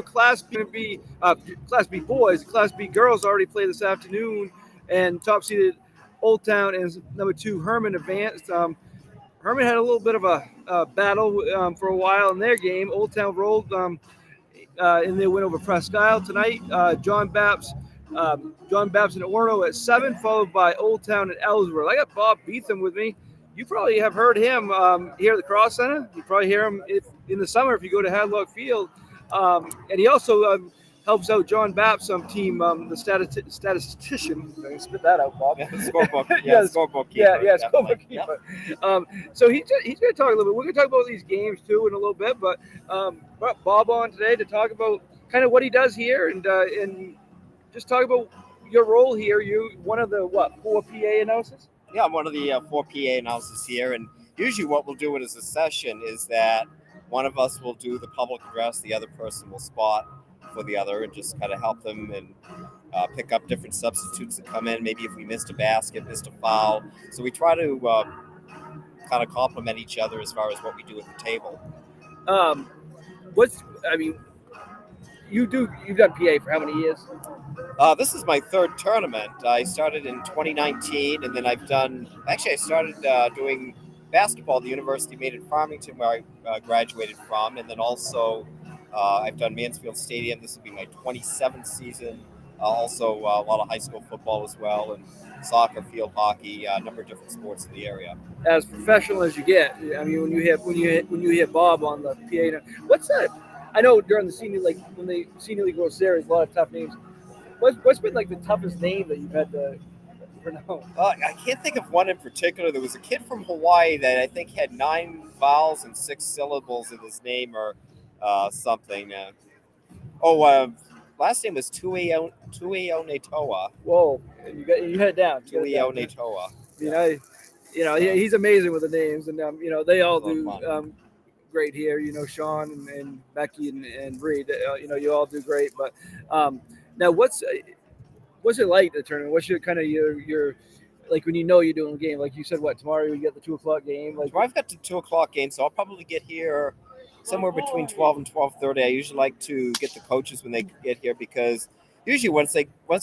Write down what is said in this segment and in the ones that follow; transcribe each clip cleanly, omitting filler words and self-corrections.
Class B going to be Class B boys. Class B girls already play this afternoon, and top seeded Old Town and number two Herman advanced. Herman had a little bit of a battle for a while in their game. Old Town rolled in their win over Presque Isle tonight. John Babs and Orono at 7, followed by Old Town and Ellsworth. I got Bob Beetham with me. You probably have heard him here at the Cross Center. You probably hear him in the summer if you go to Hadlock Field. And he also helps out John Bapp's team, the statistician. Spit that out, Bob. Yeah, scorebook. Yeah, scorebook keeper. Yeah, scorebook keeper. So he's going to talk a little bit. We're going to talk about these games too in a little bit, but brought Bob on today to talk about kind of what he does here and just talk about your role here. You one of the 4 PA announcers? Yeah, I'm one of the 4 PA announcers here, and usually what we'll do as a session is that one of us will do the public address, the other person will spot for the other and just kind of help them and pick up different substitutes that come in. Maybe if we missed a basket, missed a foul. So we try to kind of complement each other as far as what we do at the table. You've done PA for how many years? This is my third tournament. I started in 2019, and then I started doing basketball at the University of Maine in Farmington, where I graduated from, and then also I've done Mansfield Stadium. This will be my 27th season. Also a lot of high school football as well, and soccer, field hockey, a number of different sports in the area. As professional as you get. I mean, when you hear Bob on the PA, what's that? I know during the senior league, when the senior league World Series, a lot of tough names. What's been like the toughest name that you've had to pronounce? I can't think of one in particular. There was a kid from Hawaii that I think had 9 vowels and 6 syllables in his name, or something. Last name was Tuio Netoa. Whoa, you had it down. Tuio Netoa. He's amazing with the names, and they all do great here. Sean and Becky and Reed. You all do great. But now, what's it like the tournament? What's your kind of your like when you're doing a game? Like you said, tomorrow you get the 2:00 game? Tomorrow I've got the 2:00 game, so I'll probably get here somewhere between 12 and 12:30. I usually like to get the coaches when they get here, because usually once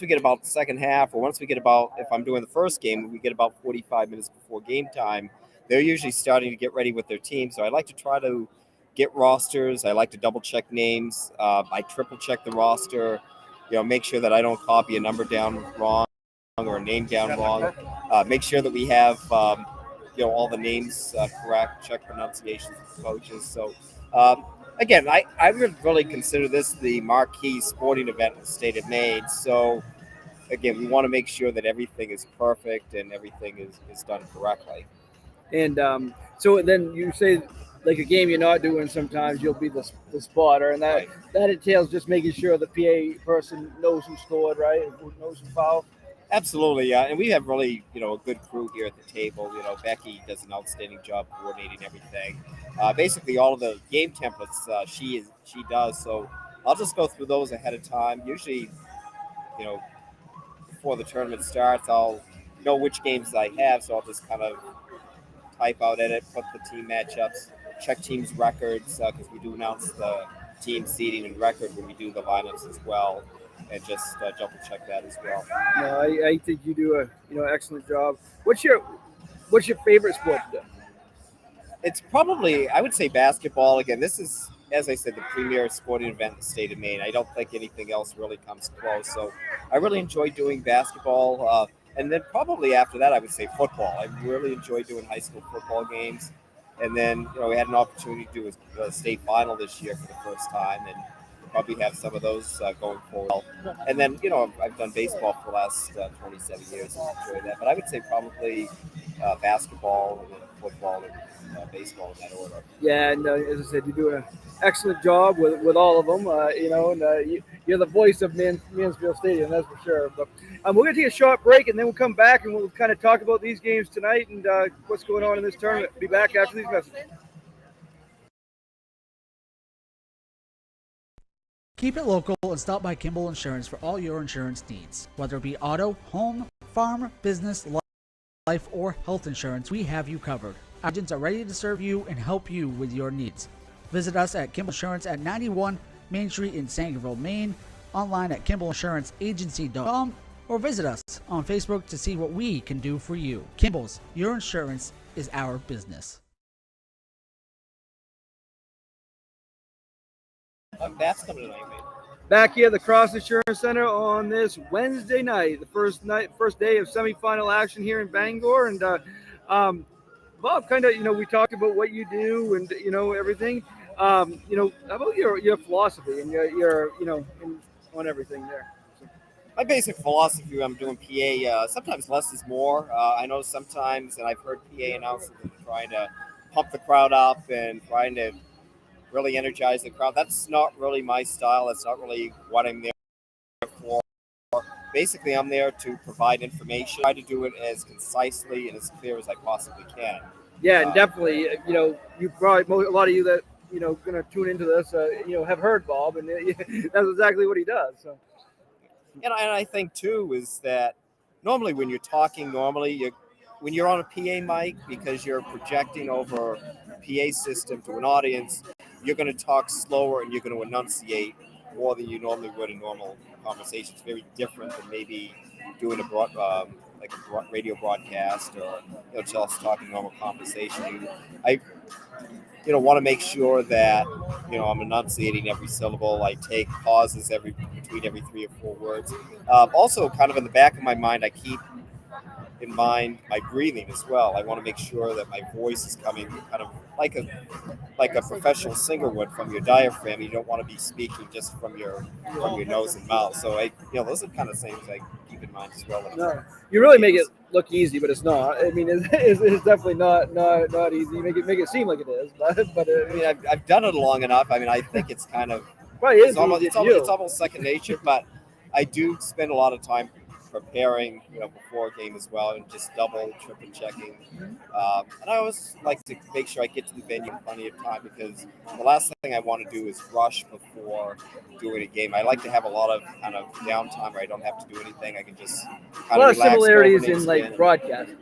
we get about the second half, or once we get about, if I'm doing the first game, we get about 45 minutes before game time, they're usually starting to get ready with their team. So I like to try to get rosters. I like to double check names. I triple check the roster, make sure that I don't copy a number down wrong or a name down wrong. Make sure that we have all the names correct, check pronunciations with the coaches. So again, I would really consider this the marquee sporting event in the state of Maine. So again, we want to make sure that everything is perfect and everything is done correctly. And so then you say, like a game you're not doing, sometimes you'll be the spotter, and that entails just making sure the PA person knows who scored, right? Who knows who fouled. Absolutely, yeah. And we have really, a good crew here at the table. Becky does an outstanding job coordinating everything. Basically, all of the game templates she does. So I'll just go through those ahead of time. Usually, before the tournament starts, I'll know which games I have. So I'll just kind of type out, edit, put the team matchups, check teams' records, because we do announce the team seeding and record when we do the lineups as well. And just double check that as well. No, I think you do a excellent job. What's your favorite sport to do? It's probably, I would say, basketball. Again, this is, as I said, the premier sporting event in the state of Maine. I don't think anything else really comes close. So I really enjoy doing basketball. And then probably after that, I would say football. I really enjoy doing high school football games. And then, we had an opportunity to do a state final this year for the first time, and probably have some of those going forward. And then, I've done baseball for the last 27 years and enjoy that. But I would say probably basketball and then football and baseball in that order. Yeah, and as I said, you do an excellent job with all of them, and you're the voice of Mansfield Stadium, that's for sure. But we're going to take a short break, and then we'll come back and we'll kind of talk about these games tonight and what's going on in this tournament. Be back after these messages. Keep it local and stop by Kimball Insurance for all your insurance needs. Whether it be auto, home, farm, business, life, or health insurance, we have you covered. Our agents are ready to serve you and help you with your needs. Visit us at Kimball Insurance at 91 Main Street in Sangerville, Maine, online at KimballInsuranceAgency.com, or visit us on Facebook to see what we can do for you. Kimball's, your insurance is our business. That's coming tonight, mate. Back here at the Cross Insurance Center on this Wednesday night, the first day of semifinal action here in Bangor. And Bob, kind of, we talked about what you do and everything. How about your philosophy and your on everything there? My basic philosophy, I'm doing PA. Sometimes less is more. I know sometimes, and I've heard PA announcers trying to pump the crowd up and trying to really energize the crowd. That's not really my style. That's not really what I'm there for. Basically, I'm there to provide information. I try to do it as concisely and as clear as I possibly can. Yeah, and definitely, you probably, a lot of you that, going to tune into this, have heard Bob, and that's exactly what he does. So. And I think, too, is that normally when you're talking when you're on a PA mic, because you're projecting over a PA system to an audience, you're going to talk slower and you're going to enunciate more than you normally would in normal conversation. It's very different than maybe doing a radio broadcast or just talking normal conversation. I want to make sure that I'm enunciating every syllable. I take pauses between every 3 or 4 words. Also, kind of in the back of my mind, I keep in mind my breathing as well. I want to make sure that my voice is coming kind of like a professional singer would from your diaphragm. You don't want to be speaking just from your nose and mouth. So those are the kind of things I keep in mind as well. No, you really make it look easy, but it's not. I mean, it's definitely not easy. You make it seem like it is, but I mean, I've done it long enough. I mean, I think it's kind of it's almost second nature, but I do spend a lot of time preparing, before a game as well, and just double, triple checking. And I always like to make sure I get to the venue in plenty of time, because the last thing I want to do is rush before doing a game. I like to have a lot of kind of downtime where I don't have to do anything. I can just kind a lot of of similarities in like broadcasting.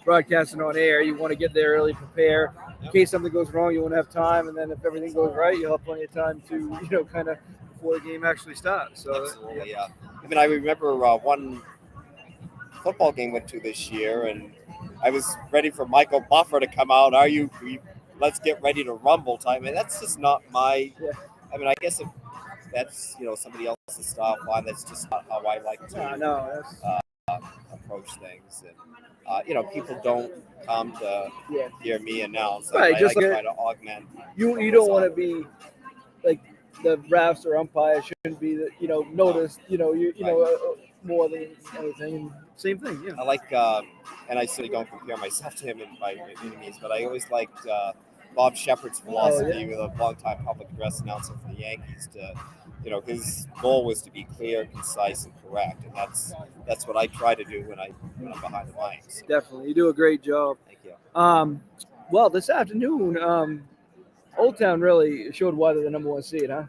Broadcasting on air, you want to get there early, prepare in case something goes wrong. You want to have time, and then if everything goes right, you'll have plenty of time to kind of before the game actually starts. So absolutely, yeah. I mean, I remember one football game went to this year, and I was ready for Michael Buffer to come out. Let's get ready to rumble time. And that's just not my. Yeah. I mean, I guess if that's somebody else's style, fine. That's just not how I like to approach things. And people don't come to hear me announce. Right, I just try to augment. You don't want to be like the refs or umpires shouldn't be noticed. More than anything. And same thing. Yeah. I like, and I certainly don't compare myself to him by any means, but I always liked Bob Shepard's philosophy with a longtime public address announcer for the Yankees. His goal was to be clear, concise, and correct, and that's what I try to do when I'm behind the mic. So. Definitely, you do a great job. Thank you. Well, this afternoon, Old Town really showed why they're the number 1 seed, huh?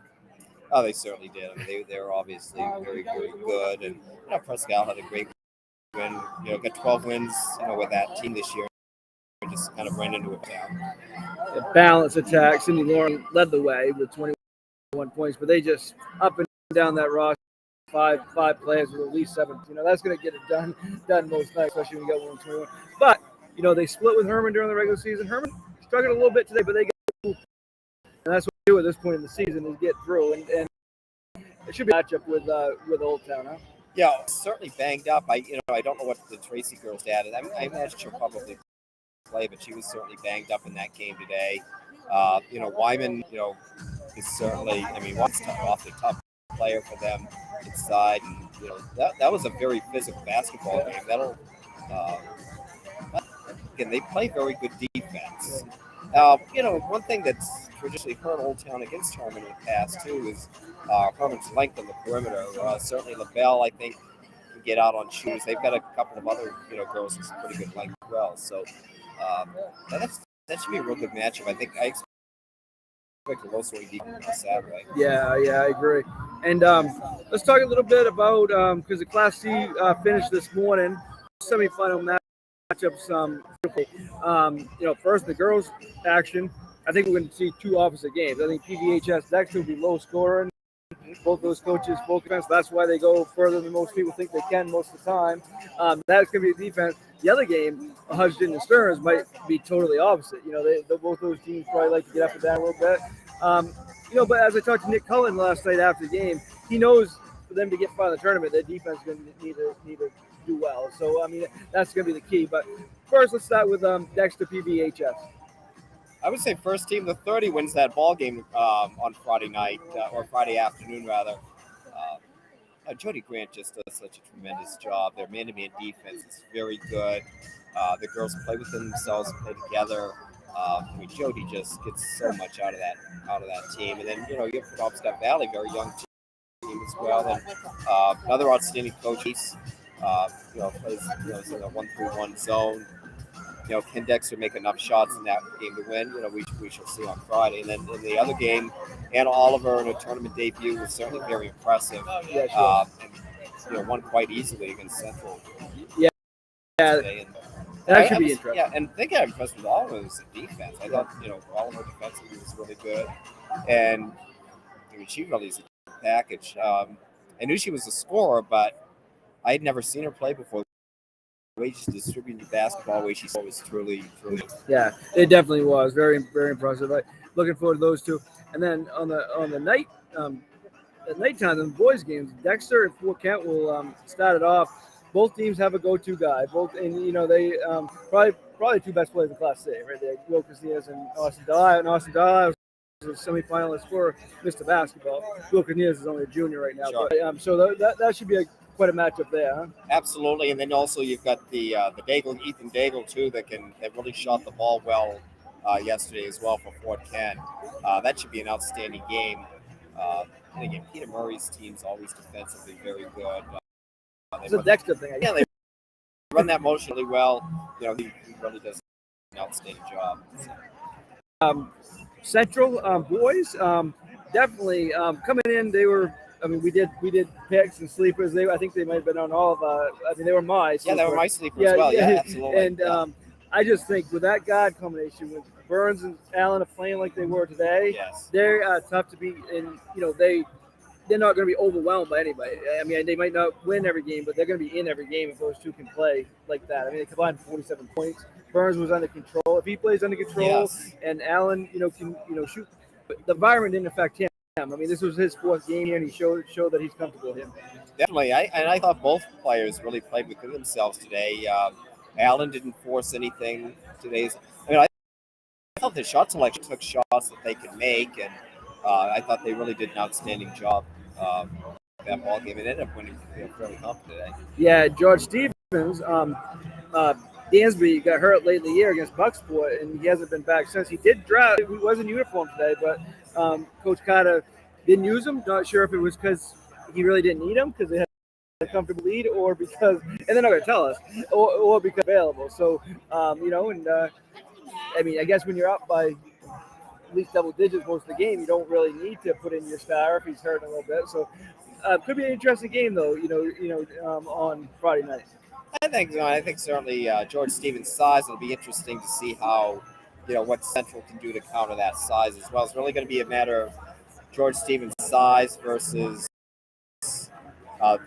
Oh, they certainly did. I mean, they were obviously very, very good, and Prescal had a great win. Got 12 wins, with that team this year. Just kind of ran into it down. A balanced attack. Cindy Lauren led the way with 21 points, but they just up and down that roster. Five players with at least 7. That's going to get it done most nights, especially when you got 121. But they split with Herman during the regular season. Herman struggled a little bit today, but they got. And that's what we do at this point in the season is get through, and it should be a matchup with Old Town, huh? Yeah, certainly banged up. I don't know what the Tracy girl's dad is. I imagine she'll probably play, but she was certainly banged up in that game today. Wyman, is certainly. I mean, Wyman's awfully tough player for them inside, and that was a very physical basketball game. Again, they play very good defense. One thing that's traditionally hurt Old Town against Herman in the past, too, is Herman's length on the perimeter. Certainly LaBelle, I think, can get out on shoes. They've got a couple of other, girls with some pretty good length as well. So that should be a real good matchup. I expect a low-scoring defense on Saturday. Yeah, I agree. And let's talk a little bit about, because the Class C finished this morning, semifinal matchups. First the girls' action. I think we're going to see two opposite games. I think PVHS Dexter will be low scoring. Both those coaches, both defense. That's why they go further than most people think they can most of the time. That's going to be a defense. The other game, Hudson and Stearns, might be totally opposite. They both those teams probably like to get up and down a little bit. But as I talked to Nick Cullen last night after the game, he knows for them to get far in the tournament, their defense is going to need to do well. So, that's going to be the key. But first, let's start with Dexter PVHS. I would say first team, the 30 wins that ball game on Friday night or Friday afternoon rather. Jody Grant just does such a tremendous job. Their man-to-man defense is very good. The girls play within themselves, play together. Jody just gets so much out of that team. And then you have Penobscot Valley, very young team as well, and another outstanding coach. Plays in a 1-3-1 zone. Can Dexter make enough shots in that game to win? We shall see on Friday. And then in the other game, Anna Oliver in a tournament debut was certainly very impressive. And won quite easily against Central. Yeah, today. And that should be interesting. Yeah, and they got impressed with Oliver was the defense. I thought Oliver defensively was really good, and she really is a package. I knew she was a scorer, but I had never seen her play before. The way she distributed the basketball, the way she was truly. Yeah, it definitely was very, very impressive. Looking forward to those two. And then on the night, at nighttime, in the boys' games, Dexter and Fort Kent will start it off. Both teams have a go-to guy. They probably two best players in Class C, right there. Will Casillas and Austin Dye. And Austin Dye was a semifinalist for Mr. Basketball. Will Casillas is only a junior right now. Sure. But, so that should be quite a matchup there, huh? Absolutely, and then also you've got the Daigle, Ethan Daigle too, that really shot the ball well yesterday as well for Fort Kent. That should be an outstanding game. And again, Peter Murray's team's always defensively very good. It's a Dexter thing. Yeah, they run that motion really well. He really does an outstanding job. Central boys definitely coming in. They were. We did picks and sleepers. I think they might have been on all of. They were my sleeper. Yeah, they were my sleeper as well. Yeah, absolutely. And I just think with that guard combination with Burns and Allen are playing like they were today, yes, they're tough to beat. And they're not going to be overwhelmed by anybody. They might not win every game, but they're going to be in every game if those two can play like that. They combined 47 points. Burns was under control. If he plays under control, yes, and Allen, can shoot, the environment didn't affect him. This was his fourth game here, and he showed that he's comfortable with him. Definitely. I thought both players really played within themselves today. Allen didn't force anything today. I thought the shot selection took shots that they could make, and I thought they really did an outstanding job that ball game. It ended up winning fairly comfortably today. Yeah, George Stevens, Dansby got hurt late in the year against Bucksport, and he hasn't been back since. He did draft. He was in uniform today, but Coach Carter didn't use him. Not sure if it was because he really didn't need him because they had a comfortable lead, or because, and they're not going to tell us, or because available. So, I guess when you're up by at least double digits most of the game, you don't really need to put in your star if he's hurt a little bit. So, could be an interesting game though. On Friday night. I think certainly George Stevens' size. It'll be interesting to see how, what Central can do to counter that size as well. It's really going to be a matter of George Stevens' size versus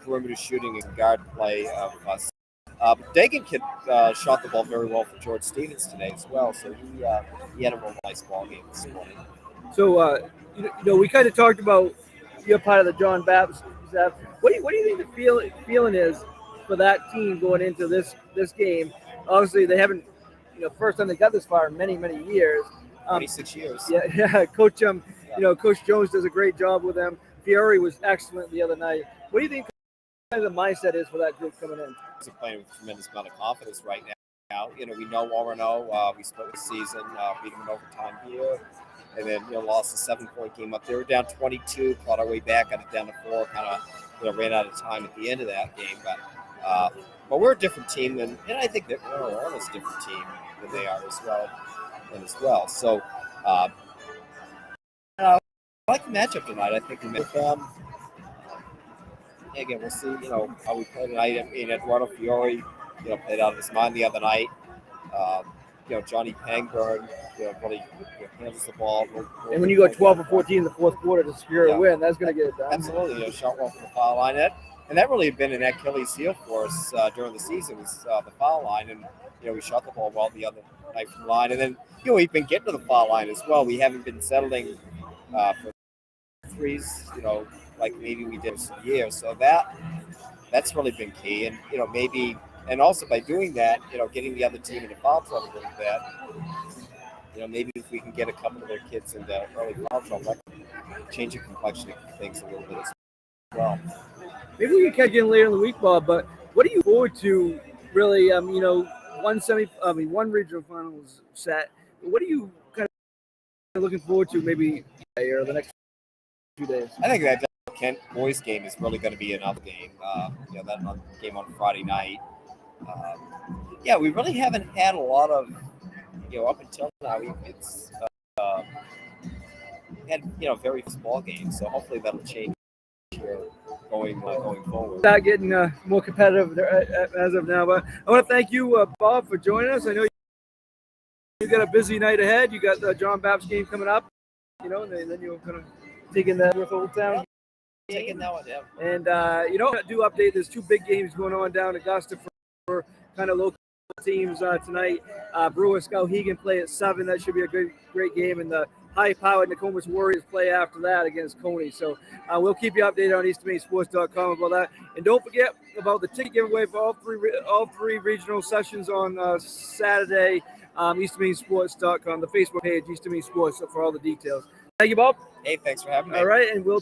perimeter shooting and guard play of us. Dagan kid shot the ball very well for George Stevens today as well. So he had a real nice ball game this morning. So we kind of talked about your part of the John Baptist staff. What do you think the feeling is for that team going into this game? Obviously, they haven't, first time they got this far in many, many years. 26 years. Yeah, Coach. Coach Jones does a great job with them. Fiore was excellent the other night. What do you think the mindset is for that group coming in? They're playing with a tremendous amount of confidence right now. We know 1-0. We split the season, beat them in overtime here, and then lost a 7-point game up. They were down 22, clawed our way back, got it down to 4. Kind of ran out of time at the end of that game, but we're a different team and I think that we're almost a different team than they are as well. So I like the matchup tonight. I think with them. Again, we'll see. How we play tonight. Eduardo Fiore, played out of his mind the other night. Johnny Pangburn, really handles the ball. And when you go 12 or 14 in the fourth quarter to secure a win, that's going to get it done. Absolutely, shot well from the foul line. And that really had been an Achilles heel for us during the season was the foul line. And, we shot the ball well the other night from the line. And then, we've been getting to the foul line as well. We haven't been settling for threes, like maybe we did some years. So that's really been key. And, maybe, and also by doing that, getting the other team into foul trouble a little bit, maybe if we can get a couple of their kids into early foul trouble, that can change the complexion of things a little bit as well. Maybe we can catch you in later in the week, Bob, but what do you forward to really, one regional finals set. What are you kind of looking forward to maybe or the next few days? I think that Kent boys game is really going to be another game. That game on Friday night. We really haven't had a lot of, up until now, it's had very small games. So hopefully that'll change here going forward. Start getting more competitive as of now. But I want to thank you, Bob, for joining us. I know you got a busy night ahead. You got the John Baptist game coming up, and then you're going to take in that with Old Town. Taking that one, yeah. And, do update. There's two big games going on down in Augusta for kind of local teams tonight. Brewers Skowhegan play at 7. That should be a great game. And the high-powered Nokomis Warriors play after that against Coney. So we'll keep you updated on EasternMaineSports.com about that. And don't forget about the ticket giveaway for all three regional sessions on Saturday. EasternMaineSports.com, the Facebook page, Eastern Maine Sports, for all the details. Thank you, Bob. Hey, thanks for having me. All right, and we'll